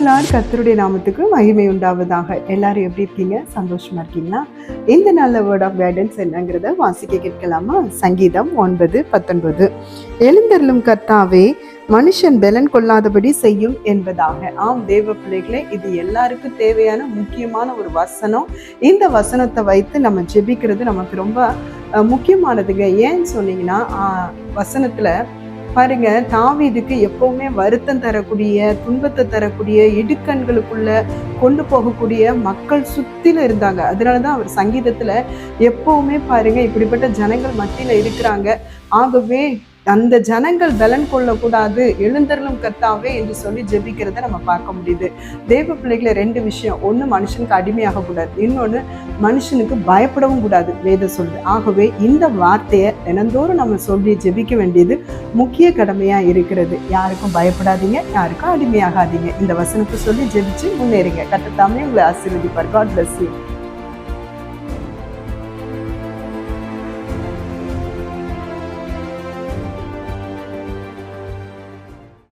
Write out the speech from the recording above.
பிரைஸ்லார்ட், கர்த்தருடைய நாமத்துக்கு மகிமை உண்டாவதாக. எல்லாரும் எப்படி இருக்கீங்க? சந்தோஷமா இருக்கீங்களா? இந்த நல்ல வேர்ட் ஆஃப் கைடன்ஸ் என்னங்கிறத வாசிக்க கேட்கலாமா? சங்கீதம் 9:19. எழுந்தருளும் கர்த்தாவே, மனுஷன் பலன் கொள்ளாதபடி செய்யும் என்பதாக. ஆம் தேவ பிள்ளைகளே, இது எல்லாருக்கும் தேவையான முக்கியமான ஒரு வசனம். இந்த வசனத்தை வைத்து நம்ம ஜெபிக்கிறது நமக்கு ரொம்ப முக்கியமானதுங்க. ஏன்னு சொன்னீங்கன்னா, வசனத்துல பாருங்க, தாவீதுக்கு எப்பவுமே வருத்தம் தரக்கூடிய, துன்பத்தை தரக்கூடிய, இடுக்கண்களுக்குள்ள கொண்டு போகக்கூடிய மக்கள் சுத்தில இருந்தாங்க. அதனாலதான் அவர் சங்கீதத்துல எப்பவுமே பாருங்க, இப்படிப்பட்ட ஜனங்கள் மத்தியில இருக்கிறாங்க, ஆகவே அந்த ஜனங்கள் பலன் கொள்ளக்கூடாது, எழுந்தருளும் கர்த்தாவே என்று சொல்லி ஜெபிக்கிறத நம்ம பார்க்க முடியுது. தேவ பிள்ளைகளை 2 விஷயம். ஒண்ணு, மனுஷனுக்கு அடிமையாக கூடாது. இன்னொன்னு, மனுஷனுக்கு பயப்படவும் கூடாது வேதம் சொல்லுது. ஆகவே இந்த வார்த்தையை தினந்தோறும் நம்ம சொல்லி ஜெபிக்க வேண்டியது முக்கிய கடமையா இருக்கிறது. யாருக்கும் பயப்படாதீங்க, யாருக்கும் அடிமையாகாதீங்க. இந்த வசனத்தை சொல்லி ஜெபிச்சு முன்னேறுங்க. கர்த்தர் தாமே உங்களை ஆசீர்வதிப்பார். God bless you.